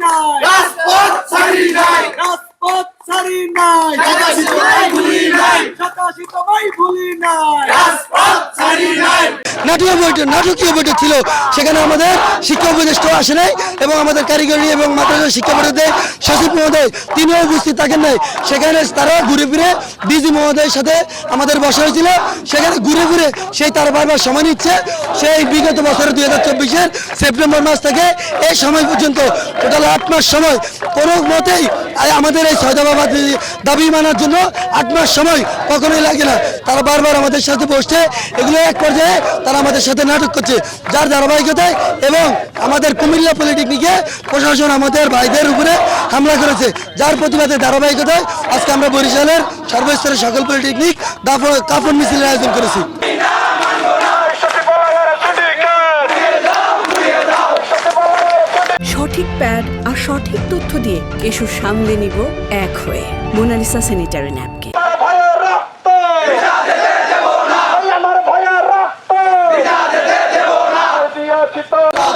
নাই, রাজপথ ছাড়ি নাই, রাজপথ ছাড়ি নাই, ৮৭ তোমায় ভুলি নাই, ৮৭ তোমায় ভুলি নাই, রাজপথ ছাড়ি নাই। নাটকীয় বৈঠক ছিল, সেখানে আমাদের শিক্ষা উপদেষ্টা আসে নাই এবং আমাদের কারিগরি এবং মাদ্রাসা শিক্ষা বোর্ডের সচিব মহোদয় তিনিও উপস্থিত থাকেন নাই। সেখানে তারা ঘুরে ফিরে ডিজি মহোদয়ের সাথে আমাদের বসা হয়েছিল, সেখানে ঘুরে ঘুরে সেই তার বারবার সময় নিচ্ছে। সেই বিগত বছরের 2024-এর সেপ্টেম্বর মাস থেকে এই সময় পর্যন্ত টোটাল 8 মাস সময় কোনো মতেই আমাদের এই ৬ দফা দাবি মানার জন্য 8 মাস সময় কখনোই লাগে না। তারা বারবার আমাদের সাথে বসছে, এগুলো এক পর্যায়ে তারা আমাদের সাথে নাটক করছে, যার ধারাবাহিকতায় এবং আমাদের কুমিল্লা পলিটেকনিকে প্রশাসন আমাদের ভাইদের উপরে হামলা করেছে, যার প্রতিবাদে ধারাবাহিকতায় আজকে আমরা বরিশালের সর্বস্তরের সকল পলিটেকনিক কাফন মিছিলের আয়োজন করেছি। সঠিক প্যাড আর সঠিক তথ্য দিয়ে কেশু সামলে নিব এক হয়ে। Monalisa sanitary napkin.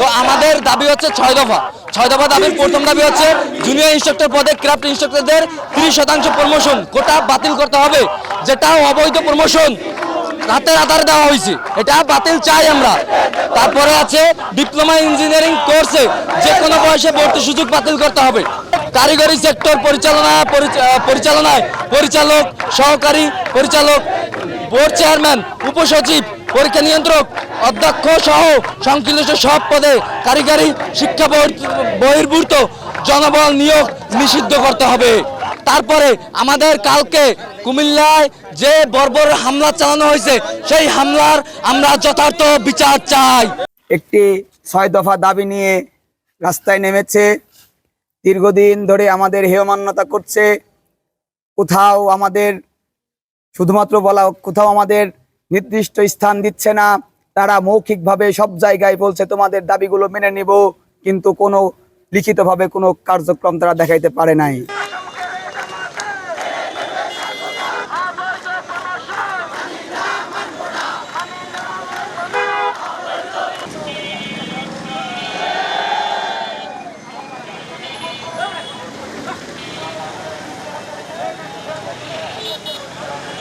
তো আমাদের দাবি হচ্ছে 6 দফা। 6 দফা দাবির প্রথম দাবি হচ্ছে জুনিয়র ইনস্ট্রাক্টর পদে ক্রাফট ইনস্ট্রাক্টরদের 30% প্রমোশন কোটা বাতিল করতে হবে, যেটা অবৈধ প্রমোশন রাতের আধারে দেওয়া হয়েছে, এটা বাতিল চাই আমরা। তারপরে আছে ডিপ্লোমা ইঞ্জিনিয়ারিং কোর্সে যে কোনো বয়সে ভর্তি সুযোগ বাতিল করতে হবে। কারিগরি সেক্টর পরিচালনায় পরিচালক, সহকারী পরিচালক, বোর্ড চেয়ারম্যান, উপসচিব, পরীক্ষা নিয়ন্ত্রক, অধ্যক্ষ সহ সংশ্লিষ্ট সব পদে কারিগরি শিক্ষা বহির্ভূত জনবল নিয়োগ নিষিদ্ধ করতে হবে। তারপরে আমাদের কালকে কুমিল্লায় যে বর্বর হামলা চালানো হয়েছে, সেই হামলার আমরা যথার্থ বিচার চাই। একটি 6 দফা দাবি নিয়ে রাস্তায় নেমেছে, দীর্ঘদিন ধরে আমাদের হেয়মান্যতা করছে। কোথাও আমাদের শুধুমাত্র বলা, কোথাও আমাদের নির্দিষ্ট স্থান দিচ্ছে না। তারা মৌখিকভাবে সব জায়গায় বলছে তোমাদের দাবিগুলো মেনে নিব, কিন্তু কোনো লিখিতভাবে কোনো কার্যক্রম তারা দেখাইতে পারে নাই।